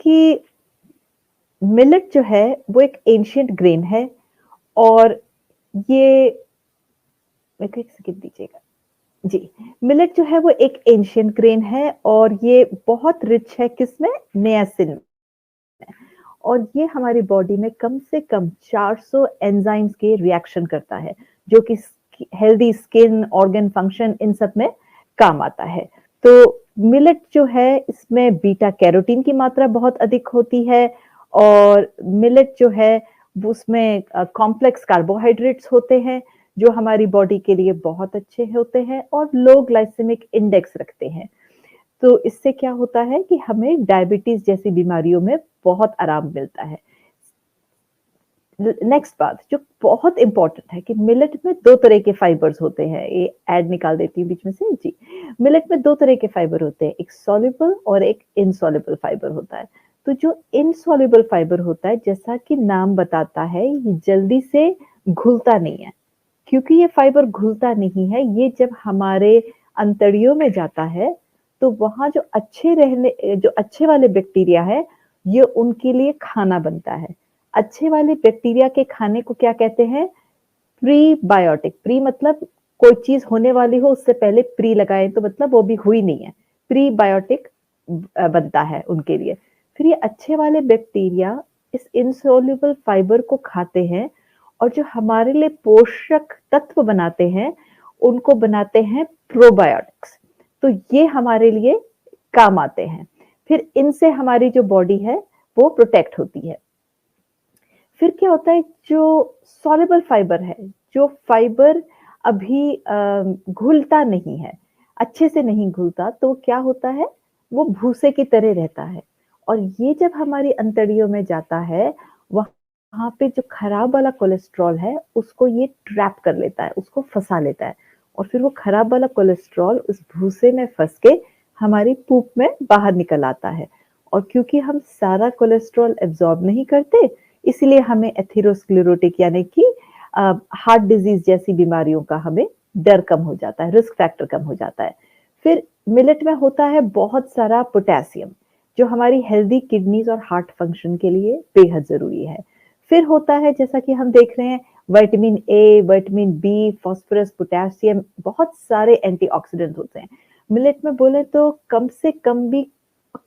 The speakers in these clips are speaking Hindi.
कि मिलेट जो है वो एक एंशिएंट ग्रेन है और ये मेरे को 1 सेकंड दीजिएगा। जी, मिलेट जो है वो एक एंशिएंट ग्रेन है और ये बहुत रिच है किसमें? नियासिन में। और ये हमारी बॉडी में कम से कम 400 एंजाइम्स के रिएक्शन करता है, जो कि healthy skin, organ function in सब में काम आता है। तो मिलेट जो है इसमें बीटा कैरोटीन की मात्रा बहुत अधिक होती है और मिलेट जो है वो उसमें कॉम्प्लेक्स कार्बोहाइड्रेट्स होते हैं, जो हमारी बॉडी के लिए बहुत अच्छे होते हैं और लो ग्लाइसेमिक इंडेक्स रखते हैं। तो इससे क्या होता है कि हमें डायबिटीज जैसी बीमारियों में बहुत आराम मिलता है। नेक्स्ट बात जो बहुत इंपॉर्टेंट है कि मिलेट में 2 तरह के फाइबर्स होते हैं। ये ऐड निकाल देती हूँ बीच में से जी। मिलेट में 2 तरह के फाइबर होते हैं, एक सॉल्युबल और एक इनसॉल्युबल फाइबर होता है। तो जो इनसॉल्युबल फाइबर होता है, जैसा कि नाम बताता है, ये जल्दी से घुलता नहीं है। क्योंकि ये फाइबर घुलता नहीं है, ये जब हमारे अंतड़ियों में जाता है, तो वहाँ जो अच्छे वाले बैक्टीरिया है, ये उनके लिए खाना बनता है। अच्छे वाले बैक्टीरिया के खाने को क्या कहते हैं? प्रीबायोटिक। प्री मतलब कोई चीज़ होने वाली हो उससे पहले प्री लगाएँ तो मतलब वो भी हुई नहीं है। प्रीबायोटिक बनता है उनके लिए। फिर ये अच्छे वाले बैक्टीरिया इस इनसॉल्युबल फाइबर को खाते हैं और जो हमारे लिए पोषक तत्व बनाते हैं, उनको बनाते हैं प्रोबायोटिक्स। तो ये हमारे लिए काम आते हैं। फिर इनसे हमारी जो बॉडी है, वो प्रोटेक्ट होती है। फिर क्या होता है जो सॉल्युबल फाइबर है, जो फाइबर अभी घुलता नहीं है, अच्छे से नहीं घुलता, तो क्या होता है? वो भूसे की तरह रहता है और ये जब हमारी अंतड़ियों में जाता है, वहाँ पे जो खराब वाला कोलेस्ट्रॉल है, उसको ये ट्रैप कर लेता है, उसको फँसा लेता है और फिर वो खराब वाला कोलेस्ट्रॉल उस भूसे में फँस के हमारी पूप में बाहर निकल आता है और क्योंकि हम सारा कोलेस्ट्रॉल एब्ज़ॉर्ब नहीं करते, इसलिए हमें एथेरोस्क्लेरोटिक यानी कि हार्ट डिजीज़ जैसी बीमारियों का हमें डर कम हो जाता है, रिस्क फैक्टर कम हो जाता है। फिर मिलेट में होता है बहुत सारा पोटेशियम, जो हमारी हेल्दी किडनीज़ और हार्ट फंक्शन के लिए बेहद ज़रूरी है। फिर होता है जैसा कि हम देख रहे हैं vitamin A, vitamin B, phosphorus, potassium, बहुत सारे एंटीऑक्सीडेंट होते हैं। मिलेट में बोले तो कम से कम भी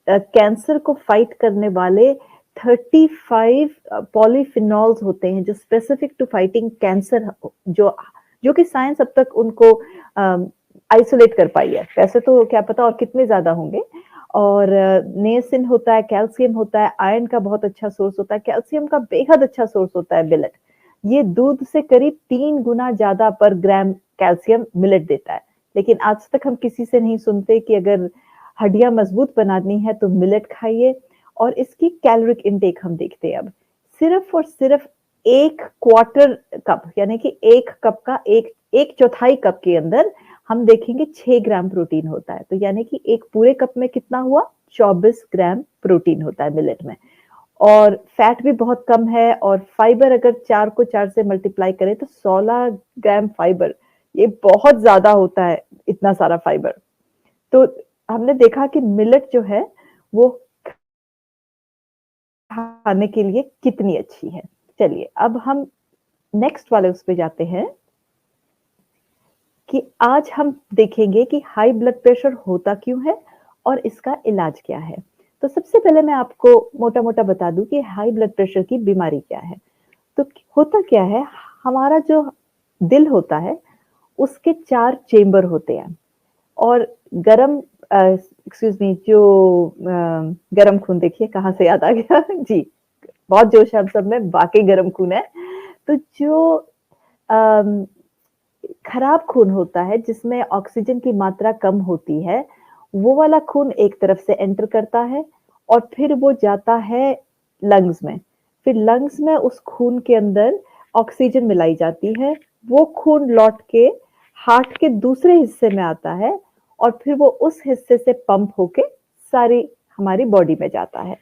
कैंसर को फाइट करने वाले 35 पॉलीफिनॉल्स होते हैं जो स्पेसिफिक टू फाइटिंग कैंसर जो कि साइंस अब तक उनको आइसोलेट कर पाई है। वैसे तो क्या पता और कितने ज़्यादा होंगे। और नियासिन होता है, कैल्शियम होता है, आयरन का बहुत अच्छा सोर्स होता है, कैल्शियम का बेहद अच्छा सोर्स होता है मिलेट। ये दूध से करीब 3 गुना ज़्यादा पर ग्राम कैल्शियम मिलेट देता है। लेकिन आज तक हम किसी से नहीं सुनते कि अगर हड्डियाँ मजबूत बनानी है तो मिलेट खाइए और इसकी कैलोरिक इनटेक हम देखते हैं अब। सिर्फ़ और सिर्फ़ 1 क्वार्टर कप यानी कि 1 कप का 1 चौथाई कप के अंदर हम देखेंगे 6 ग्राम प्रोटीन होता है। तो यानी कि एक पूरे कप में कितना हुआ? 24 ग्राम प्रोटीन होता है मिलेट में। और फैट भी बहुत कम है और फाइबर अगर 4 को 4 से मल्टीप्लाई करें तो 16 ग्राम फाइबर, ये बहुत ज़्यादा होता है, इतना सारा फाइबर। तो हमने देखा कि मिलेट जो है वो खाने के लिए कितनी अच्छी है। चलिए अब हम नेक्स्ट वाले उस पे जाते हैं कि आज हम देखेंगे कि हाई ब्लड प्रेशर होता क्यों है और इसका इलाज क्या है। तो सबसे पहले मैं आपको मोटा-मोटा बता दूं कि हाई ब्लड प्रेशर की बीमारी क्या है। तो होता क्या है, हमारा जो दिल होता है उसके 4 चेंबर होते हैं और गरम एक्सक्यूज़ मी जो गरम खून देखिए कहाँ से याद आ गया जी, बहुत जोश है हम सब में, वाक़ई गरम खून है। तो जो अम, खराब खून होता है जिसमें ऑक्सीजन की मात्रा कम होती है, वो वाला खून एक तरफ से एंटर करता है और फिर वो जाता है लंग्स में। फिर लंग्स में उस खून के अंदर ऑक्सीजन मिलाई जाती है। वो खून लौट के हार्ट के दूसरे हिस्से में आता है और फिर वो उस हिस्से से पंप होके सारी हमारी बॉडी में जाता है।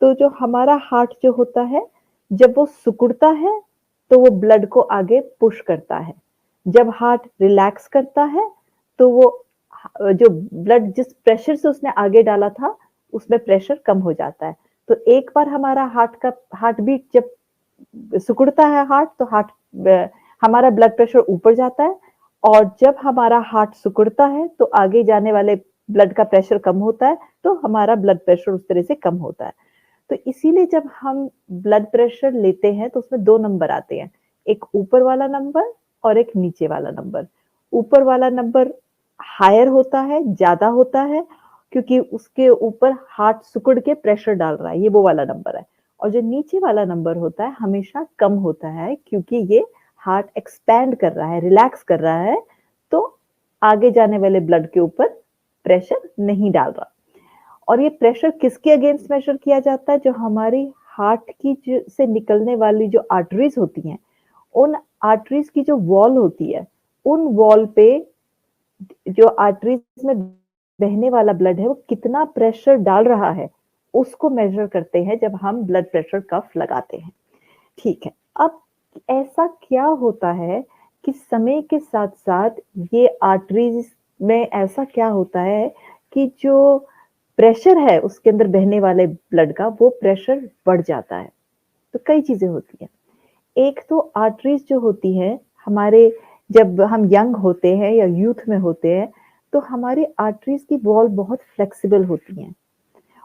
तो जो हमारा हार्ट जो होता है, जब वो सिकुड़ता है, तो वो ब्लड को आगे पुश करता है। जब हार्ट रिलैक्स करता है, तो वो जो ब्लड जिस प्रेशर से उसने आगे डाला था, उसमें प्रेशर कम हो जाता है। तो एक बार हमारा हार्ट बीट जब सिकुड़ता है हार्ट, तो हमारा ब्लड प्रेशर ऊपर जाता है, और जब हमारा हार्ट सिकुड़ता है तो आगे जाने वाले ब्लड का प्रेशर कम होता है, तो हमारा ब्लड प्रेशर उस तरह से कम होता है। तो इसीलिए जब हम ब्लड प्रेशर लेते हैं तो उसमें 2 नंबर आते हैं, एक ऊपर वाला नंबर और एक नीचे वाला नंबर। ऊपर वाला नंबर हायर होता है, ज़्यादा होता है, क्योंकि उसके ऊपर हार्ट सिकुड़ के प्रेशर डाल रहा है, ये वो वाला नंबर है। और जो नीचे वाला नंबर होता है हमेशा कम होता है, क्योंकि ये हार्ट एक्सपैंड कर रहा है, रिलैक्स कर रहा है, तो आगे जाने वाले ब्लड के ऊपर प्रेशर नहीं डाल रहा। और ये प्रेशर किसके अगेंस्ट मेजर किया जाता है? जो हमारी हार्ट की से निकलने वाली जो आर्टरीज होती हैं, उन आर्टरीज की जो वॉल होती है, उन वॉल पे जो आर्टरीज में बहने वाला ब्लड है, वो कितना प्रेशर डाल रहा है, उसको मेजर करते हैं जब हम ब्लड प्रेशर कफ लगाते हैं। ठीक है, अब ऐसा क्या होता है कि समय के साथ-साथ ये आर्टरीज में ऐसा क्या होता है कि जो प्रेशर है उसके अंदर बहने वाले ब्लड का, वो प्रेशर बढ़ जाता है। तो कई चीज़ें होती हैं। एक तो आर्टरीज जो होती हैं, हमारे जब हम यंग होते हैं या यूथ में होते हैं, तो हमारी आर्टरीज की वॉल बहुत फ्लेक्सिबल होती हैं,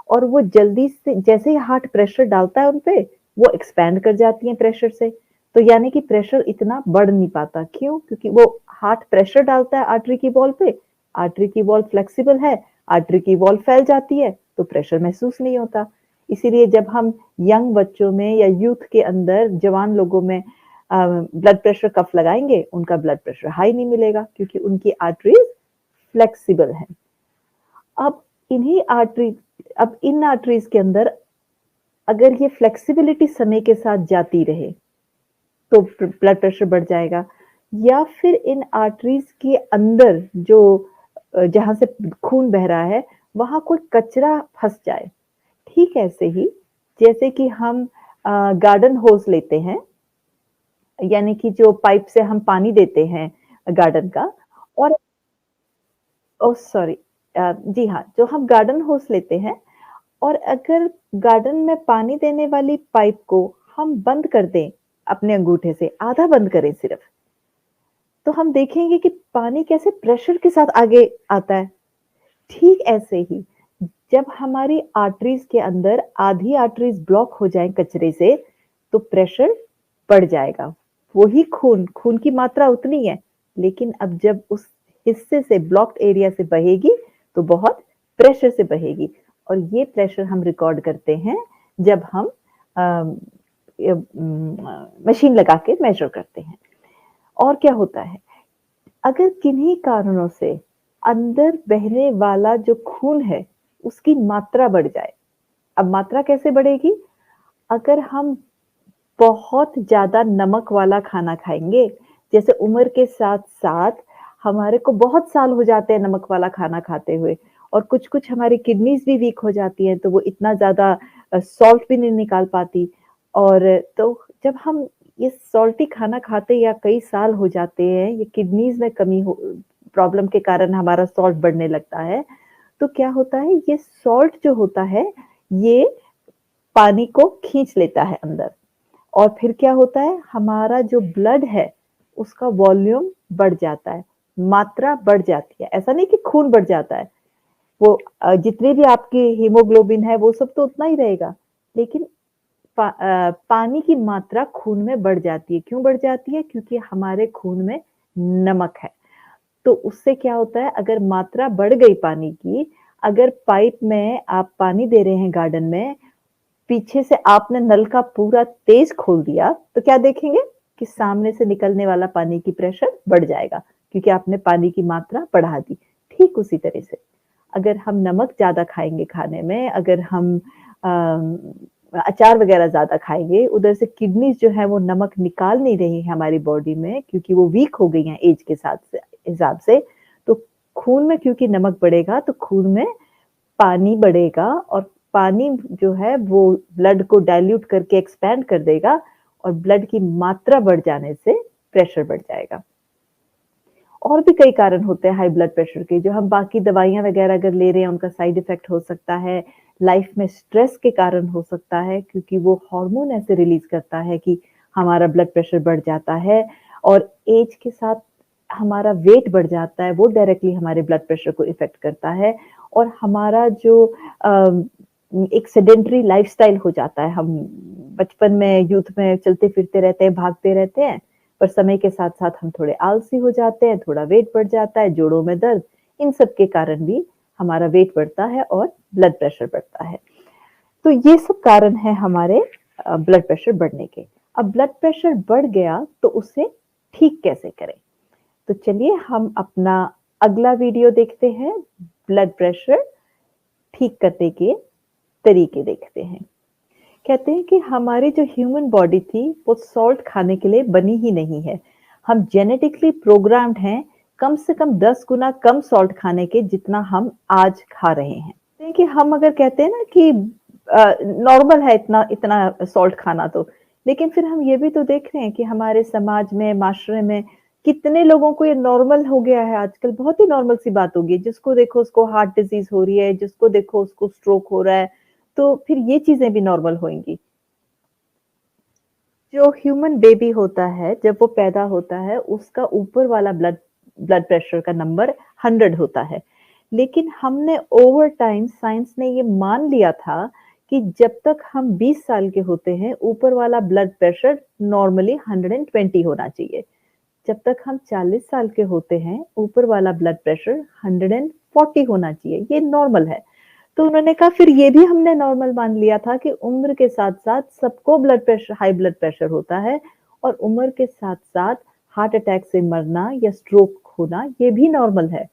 और वो जल्दी से जैसे ही हार्ट प्रेशर डालता है उन पे, वो एक्सपैंड कर जाती हैं प्रेशर से। तो यानी कि प्रेशर इतना बढ़ नहीं पाता। क्यों? क्योंकि वो हार्ट प्रेशर डालता है आर्टरी की वॉल पे, आर्टरी की वॉल फ्लेक्सिबल है, आर्टरी की वॉल फैल जाती है, तो प्रेशर महसूस नहीं होता। इसीलिए जब हम यंग बच्चों में या यूथ के अंदर जवान लोगों में ब्लड प्रेशर कफ लगाएँगे, उनका ब्लड प्रेशर हाई नहीं मिलेगा, क्योंकि उनकी आर्टरीज फ्लेक्सिबल हैं। अब अब इन आर्टरीज के अंदर अगर ये फ्लेक्सिबिलिटी समय के साथ जाती रहे, तो ब्लड प्रेशर बढ़ जाएगा। या फिर इन आर्टरीज के अंदर जो जहाँ से खून बह रहा है, वहाँ कोई कचरा फँस जाए। ठीक ऐसे ही जैसे कि हम गार्डन होज़ लेते हैं, यानी कि जो पाइप से हम पानी देते हैं गार्डन का, और ओह सॉरी, जी हाँ, जो हम गार्डन होज़ लेते हैं, और अगर गार्डन में पानी देने वाली पाइप को हम बंद कर दें अपने अंगूठे से, आधा बंद करें सिर्फ, तो हम देखेंगे कि पानी कैसे प्रेशर के साथ आगे आता है। ठीक ऐसे ही जब हमारी आर्टरीज के अंदर आधी आर्टरीज ब्लॉक हो जाए कचरे से, तो प्रेशर बढ़ जाएगा। वही खून की मात्रा उतनी है, लेकिन अब जब उस हिस्से से ब्लॉक्ड एरिया से बहेगी, तो बहुत प्रेशर से बहेगी, और ये प्रेशर हम रिकॉर्ड करते हैं जब हम मशीन लगा के मेजर करते हैं। और क्या होता है, अगर किन्हीं कारणों से अंदर बहने वाला जो खून है, उसकी मात्रा बढ़ जाए। अब मात्रा कैसे बढ़ेगी? अगर हम बहुत ज़्यादा नमक वाला खाना खाएँगे, जैसे उम्र के साथ-साथ हमारे को बहुत साल हो जाते हैं नमक वाला खाना खाते हुए, और कुछ-कुछ हमारी किडनीज़ भी वीक हो जाती हैं, तो वो इतना ज़्यादा सॉल्ट भी नहीं निकाल पाती। और तो जब हम ये सॉल्टी खाना खाते या कई साल हो जाते हैं, ये किडनीज़ में कमी हो प्रॉब्लम के कारण हमारा सॉल्ट बढ़ने लगता है, तो क्या होता है, ये सॉल्ट जो होता है, ये पानी को खींच लेता है अंदर, और फिर क्या होता है, हमारा जो ब्लड है, उसका वॉल्यूम बढ़ जाता है, मात्रा बढ़ जाती है। ऐसा नहीं कि खून बढ़ जाता है, वो जितनी भी आपकी हीमोग्लोबिन है, वो सब तो उतना ही रहेगा, लेकिन पानी की मात्रा खून में बढ़ जाती है। क्यों बढ़ जाती है? क्योंकि हमारे खून में नमक है। तो उससे क्या होता है, अगर मात्रा बढ़ गई पानी की, अगर पाइप में आप पानी दे रहे हैं गार्डन में, पीछे से आपने नल का पूरा तेज खोल दिया, तो क्या देखेंगे कि सामने से निकलने वाला पानी की प्रेशर बढ़ जाएगा, क्योंकि आपने पानी की मात्रा बढ़ा दी। ठीक उसी तरह से अगर हम नमक ज़्यादा खाएँगे खाने में, अगर हम अचार वगैरह ज़्यादा खाएँगे, उधर से किडनीज़ जो है वो नमक निकाल नहीं रही है हमारी बॉडी में, क्योंकि वो वीक हो गई हैं ऐज के साथ से हिसाब से, तो खून में क्योंकि नमक बढ़ेगा, तो खून में पानी बढ़ेगा, और पानी जो है वो ब्लड को डाइल्यूट करके एक्सपैंड कर देगा, और ब्लड की मात्रा बढ़ जाने से प्रेशर बढ़ जाएगा। और भी कई कारण होते हैं हाई ब्लड प्रेशर के, जो हम बाकी दवाइयाँ वगैरह अगर ले रहे हैं, उनका साइड इफ़ेक्ट हो सकता है, लाइफ में स्ट्रेस के कारण हो सकता है, क्योंकि वो हार्मोन ऐसे रिलीज करता है कि हमारा ब्लड प्रेशर बढ़ जाता है, और एज के साथ हमारा वेट बढ़ जाता है, वो डायरेक्टली हमारे ब्लड प्रेशर को इफेक्ट करता है। और हमारा जो एक सेडेंटरी लाइफस्टाइल हो जाता है, हम बचपन में, यूथ में चलते फिरते रहते हैं, भागते रहते हैं, पर समय के साथ साथ हम थोड़े आलसी हो जाते हैं, थोड़ा वेट बढ़ जाता है, जोड़ों में दर्द, इन सब के कारण भी हमारा वेट बढ़ता है और ब्लड प्रेशर बढ़ता है। तो ये सब कारण है हमारे ब्लड प्रेशर बढ़ने के। अब ब्लड प्रेशर बढ़ गया तो उसे ठीक कैसे करें? तो चलिए हम अपना अगला वीडियो देखते हैं, ब्लड प्रेशर ठीक करने के तरीके देखते हैं। कहते हैं कि हमारी जो ह्यूमन बॉडी थी वो सॉल्ट खाने के लिए बनी ही नहीं है। हम जेनेटिकली प्रोग्राम्ड हैं कम से कम 10 गुना कम सॉल्ट खाने के जितना हम आज खा रहे हैं। देखिए हम अगर कहते हैं ना कि नॉर्मल है इतना इतना सॉल्ट खाना, तो लेकिन फिर हम ये भी तो देख रहे हैं कि हमारे समाज में, माशरे में कितने लोगों को ये नॉर्मल हो गया है आजकल। बहुत ही नॉर्मल सी बात हो गई है, जिसको देखो उसको हार्ट डिजीज हो रही है, जिसको देखो उसको स्ट्रोक हो रहा है, तो फिर ये चीजें भी नॉर्मल होंगी। जो ह्यूमन बेबी होता है, जब वो पैदा होता है, उसका ऊपर वाला ब्लड ब्लड प्रेशर का नंबर 100 होता है। लेकिन हमने ओवर टाइम, साइंस ने ये मान लिया था कि जब तक हम 20 साल के होते हैं, ऊपर वाला ब्लड प्रेशर नॉर्मली 120 होना चाहिए। जब तक हम 40 साल के होते हैं, ऊपर वाला ब्लड प्रेशर 140 होना चाहिए, ये नॉर्मल है। तो उन्होंने कहा फिर ये भी हमने नॉर्मल मान लिया था कि उम्र के साथ-साथ सबको blood pressure, high blood pressure होता है, और उम्र के साथ-साथ हार्ट अटैक से मरना या स्ट्रोक होना ये भी नॉर्मल है।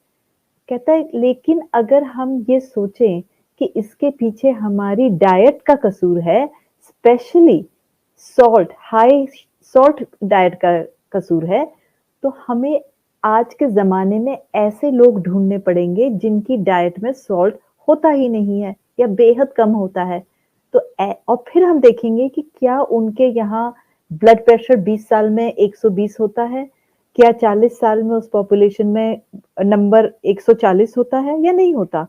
कहता है लेकिन अगर हम ये सोचें कि इसके पीछे हमारी डाइट का कसूर है, specially salt, high salt diet का कसूर है, तो हमें आज के ज़माने में ऐसे लोग ढूँढने पड़ेंगे जिनकी डाइट में सॉल्ट होता ही नहीं है या बेहद कम होता है। तो और फिर हम देखेंगे कि क्या उनके यहाँ ब्लड प्रेशर 20 साल में 120 होता है? क्या 40 साल में उस पॉपुलेशन में नंबर 140 होता है या नहीं होता?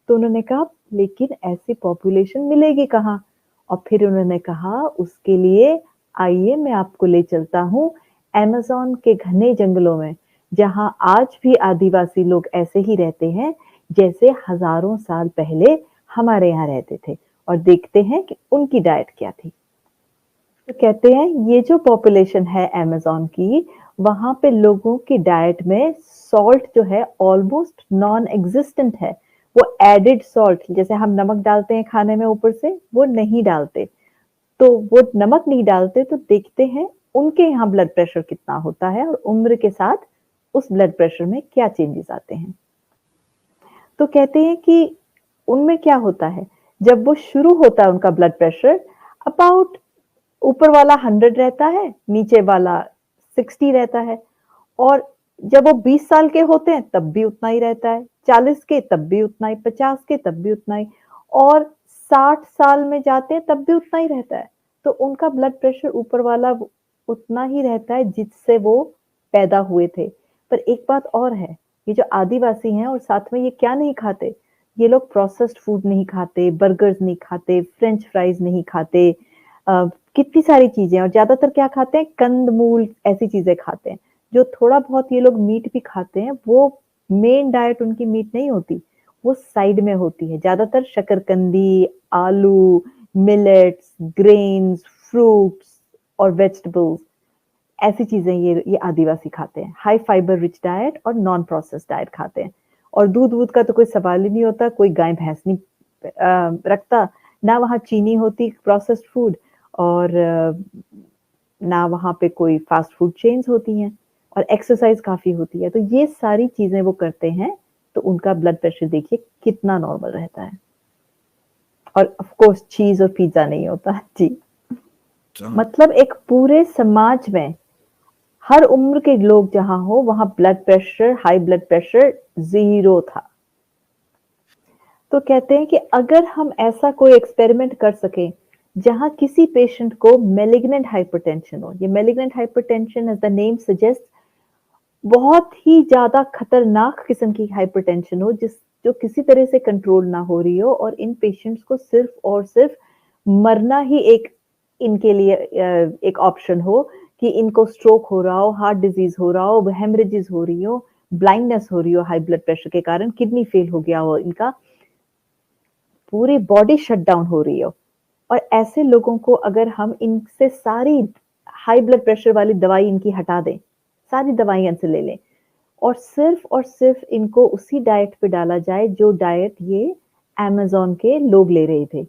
तो उन्होंने कहा लेकिन ऐसी पॉपुलेशन मिलेगी कहाँ? और फिर उन्होंने कहा उसके लिए आइए मैं आपको ले चलता हूँ अमेज़न के घने जंगलों में, जहाँ आज भी आदिवासी लोग ऐसे ही रहते हैं जैसे हजारों साल पहले हमारे यहाँ रहते थे, और देखते हैं कि उनकी डाइट क्या थी। तो कहते हैं ये जो पॉपुलेशन है अमेज़न की, वहाँ पे लोगों की डाइट में सॉल्ट जो है ऑलमोस्ट नॉन एक्जिस्टेंट है। वो एडेड सॉल्ट, जैसे हम नमक डालते हैं खाने में ऊपर से, वो नहीं डालते। तो वो नमक नहीं डालते, तो देखते हैं उनके यहाँ ब्लड प्रेशर कितना होता है और उम्र के साथ उस ब्लड प्रेशर में क्या चेंजेस आते हैं। तो कहते हैं कि उनमें क्या होता है, जब वो शुरू होता है उनका ब्लड प्रेशर अबाउट, ऊपर वाला 100 रहता है, नीचे वाला 60 रहता है, और जब वो 20 साल के होते हैं तब भी उतना ही रहता है, 40 के तब भी उतना ही, 50 के तब भी उतना ही, और 60 साल में जाते हैं तब भी उतना ही रहता है। तो उनका ब्लड प्रेशर ऊपर वाला उतना ही रहता है जिससे वो पैदा हुए थे। पर एक बात और है, ये जो आदिवासी हैं और साथ में ये क्या नहीं खाते, ये लोग प्रोसेस्ड फूड नहीं खाते, बर्गर्स नहीं खाते, फ्रेंच फ्राइज नहीं खाते, कितनी सारी चीजें, और ज्यादातर क्या खाते हैं, कंद-मूल ऐसी चीजें खाते हैं। जो थोड़ा बहुत ये लोग मीट भी खाते हैं, वो मेन डाइट उनकी मीट नहीं होती, वो साइड में होती है। ज्यादातर शकरकंदी, आलू, मिलेट्स, ग्रेन्स, फ्रूट्स और वेजिटेबल्स, ऐसी चीजें ये आदिवासी खाते हैं। हाई फाइबर रिच डाइट और नॉन प्रोसेस्ड डाइट खाते हैं। और दूध-वूध का तो कोई सवाल ही नहीं होता, कोई गाय-भैंस नहीं रखता, ना वहाँ चीनी होती प्रोसेस्ड फूड, और ना वहाँ पे कोई फास्ट फूड चेन्स होती हैं, और एक्सरसाइज काफ़ी होती है। तो ये सारी चीज़ें वो करते हैं, तो उनका ब्लड प्रेशर देखिए कितना नॉर्मल रहता है। और ऑफ कोर्स चीज़ और पिज़्ज़ा नहीं होता। जी। मतलब एक पूरे समाज में हर उम्र के लोग जहाँ हो, वहाँ blood pressure, high blood pressure 0 था। तो कहते हैं कि अगर हम ऐसा कोई एक्सपेरिमेंट कर सकें, जहाँ किसी पेशेंट को मैलिग्नेंट हाइपरटेंशन हो, ये malignant hypertension as the name suggest बहुत ही ज़्यादा खतरनाक किस्म की हाइपरटेंशन हो, जो किसी तरह से कंट्रोल ना हो रही हो और इन पेशेंट्स को सिर्फ और सिर्फ मरना ही एक इनके लिए एक ऑप्शन हो कि इनको स्ट्रोक हो रहा हो, हार्ट डिजीज हो रहा हो, हेमरेजेस हो रही हो, ब्लाइंडनेस हो रही हो हाई ब्लड प्रेशर के कारण, किडनी फेल हो गया हो इनका, पूरी बॉडी शट डाउन हो रही हो। और ऐसे लोगों को अगर हम इनसे सारी हाई ब्लड प्रेशर वाली दवाई इनकी हटा दें, सारी दवाइयां इनसे ले लें और सिर्फ इनको उसी डाइट पे डाला जाए जो डाइट ये अमेज़न के लोग ले रहे थे।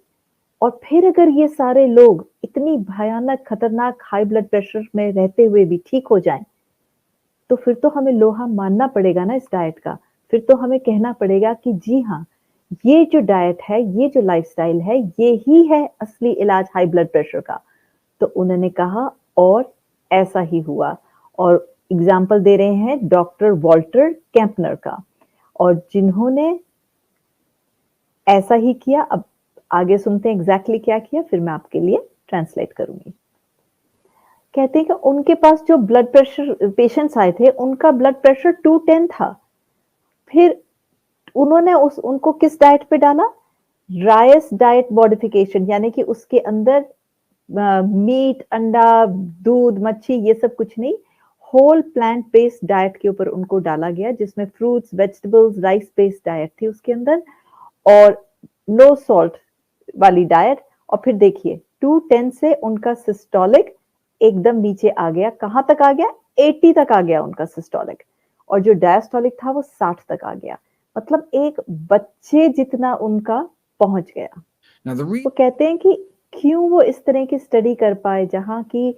और फिर अगर ये सारे लोग इतनी भयानक खतरनाक हाई ब्लड प्रेशर में रहते हुए भी ठीक हो जाएं, तो फिर तो हमें लोहा मानना पड़ेगा ना इस डाइट का। फिर तो हमें कहना पड़ेगा कि जी हाँ, ये जो डाइट है, ये जो लाइफस्टाइल है, ये ही है असली इलाज हाई ब्लड प्रेशर का। तो उन्होंने कहा और ऐसा ही हुआ। और एग्जाम्पल दे रहे हैं डॉक्टर वॉल्टर कैंपनर का, और जिन्होंने ऐसा ही किया। अब आगे सुनते हैं एग्जैक्टली क्या किया, फिर मैं आपके लिए ट्रांसलेट करूंगी। कहते हैं कि उनके पास जो ब्लड प्रेशर पेशेंट्स आए थे, उनका ब्लड प्रेशर 210 था। फिर उन्होंने उनको किस डाइट पे डाला? राइस डाइट मॉडिफिकेशन, यानी कि उसके अंदर मीट, अंडा, दूध, मच्छी ये सब कुछ नहीं, होल प्लांट बेस्ड डाइट के ऊपर उनको डाला गया, जिसमें fruits, vegetables, rice based diet थी उसके अंदर, और नो सॉल्ट वाली डाइट। और फिर देखिए 210 से उनका सिस्टोलिक एकदम नीचे आ गया। कहां तक आ गया? 80 तक आ गया उनका सिस्टोलिक, और जो डायस्टोलिक था वो 60 तक आ गया। मतलब एक बच्चे जितना उनका पहुंच गया। वो कहते हैं कि क्यों वो इस तरह की स्टडी कर पाए जहां की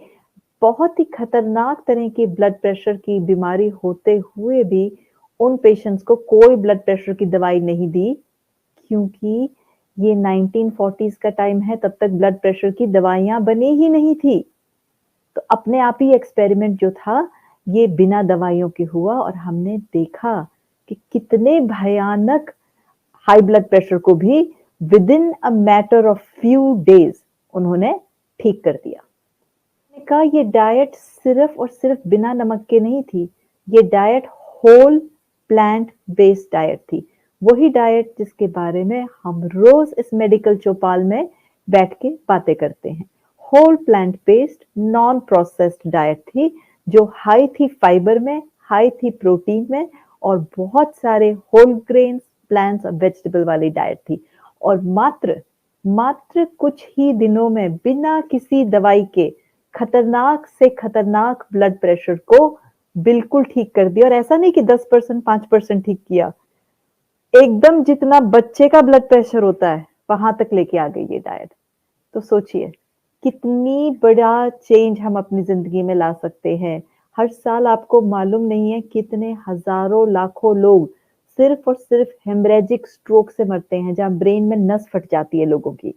बहुत ही खतरनाक तरह की ब्लड प्रेशर की बीमारी होते हुए भी उन पेशेंट्स को कोई ब्लड प्रेशर की दवाई नहीं दी, क्योंकि ये 1940s का टाइम है, तब तक ब्लड प्रेशर की दवाइयां बनी ही नहीं थी। तो अपने आप ही एक्सपेरिमेंट जो था ये बिना दवाइयों के हुआ, और हमने देखा कि कितने भयानक हाई ब्लड प्रेशर को भी with in a matter of few days उन्होंने ठीक कर दिया। कहा ये डाइट सिर्फ और सिर्फ बिना नमक के नहीं थी, ये diet whole plant based diet थी। वही डाइट जिसके बारे में हम रोज इस मेडिकल चौपाल में बैठ के बातें करते हैं। Whole plant based non processed diet थी, जो हाई थी फाइबर में, हाई थी प्रोटीन में, और बहुत सारे होल ग्रेन्स, प्लांट्स और वेजिटेबल वाली डाइट थी। और मात्र कुछ ही दिनों में बिना किसी दवाई के खतरनाक से खतरनाक ब्लड प्रेशर को बिल्कुल ठीक कर दिया। और ऐसा नहीं कि 10%, 5% ठीक किया, एकदम जितना बच्चे का ब्लड प्रेशर होता है वहां तक लेके आ गई ये डाइट। तो सोचिए कितनी बड़ा चेंज हम अपनी जिंदगी में ला सकते हैं। हर साल आपको मालूम नहीं है कितने हजारों लाखों लोग सिर्फ और सिर्फ हेमरेजिक स्ट्रोक से मरते हैं, जहां ब्रेन में नस फट जाती है लोगों की,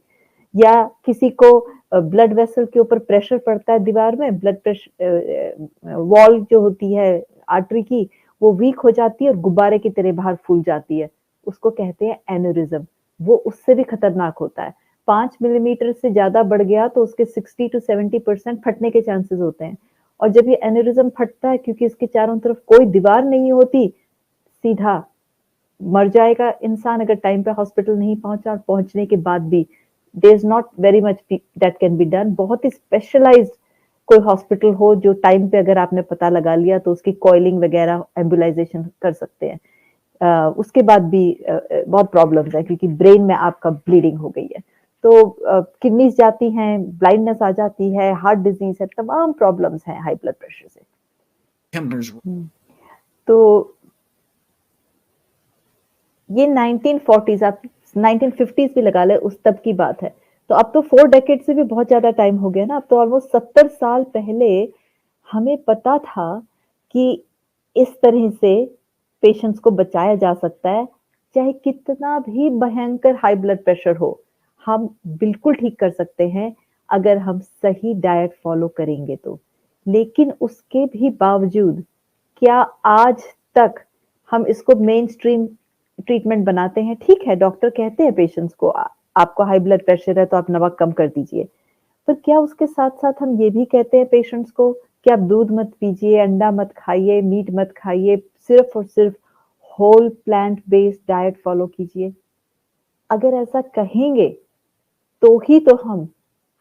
या किसी को ब्लड वेसल के ऊपर प्रेशर पड़ता है दीवार में, ब्लड प्रेशर वॉल जो होती है आर्टरी की, वो वीक हो जाती है और गुब्बारे की तरह बाहर फूल जाती है, उसको कहते हैं एन्यूरिज्म। वो उससे भी खतरनाक होता है। 5 मिलीमीटर से ज्यादा बढ़ गया तो उसके 60 to 70% फटने के चांसेस होते हैं। और जब ये एन्यूरिज्म फटता है, क्योंकि इसके चारों तरफ कोई दीवार नहीं होती, सीधा मर जाएगा इंसान अगर टाइम पे हॉस्पिटल नहीं पहुंचा, और पहुंचने के बाद भी there is not very much that can be done. बहुत ही स्पेशलाइज्ड कोई हॉस्पिटल हो जो टाइम पे अगर आपने पता लगा लिया तो उसकी कॉइलिंग वगैरह एम्बुलाइजेशन कर सकते हैं। उसके बाद भी बहुत प्रॉब्लम्स है, क्योंकि ब्रेन में आपका ब्लीडिंग हो गई है, तो किडनीज जाती हैं, ब्लाइंडनेस आ जाती है, हार्ट डिजीज है, तमाम प्रॉब्लम्स हैं हाई ब्लड प्रेशर से। तो ये 1940s, आप 1950s भी लगा ले, उस तब की बात है। तो अब तो 4 डेकेड से भी बहुत ज्यादा टाइम हो गया ना। अब तो ऑलमोस्ट 70 साल पहले हमें पता था कि इस तरह से पेशेंट्स को बचाया जा सकता है, चाहे कितना भी भयंकर हाई ब्लड प्रेशर हो, हम बिल्कुल ठीक कर सकते हैं अगर हम सही डाइट फॉलो करेंगे तो। लेकिन उसके भी बावजूद क्या आज तक हम इसको मेन स्ट्रीम ट्रीटमेंट बनाते हैं? ठीक है, डॉक्टर कहते हैं पेशेंट्स को आपको हाई ब्लड प्रेशर है तो आप नमक कम कर दीजिए, पर क्या उसके साथ साथ हम ये भी कहते हैं पेशेंट्स को कि आप दूध मत पीजिए, अंडा मत खाइए, मीट मत खाइए, सिर्फ और सिर्फ whole plant based diet follow कीजिए। अगर ऐसा कहेंगे, तो ही तो हम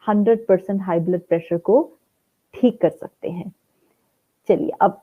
100% हाई ब्लड प्रेशर को ठीक कर सकते हैं। चलिए अब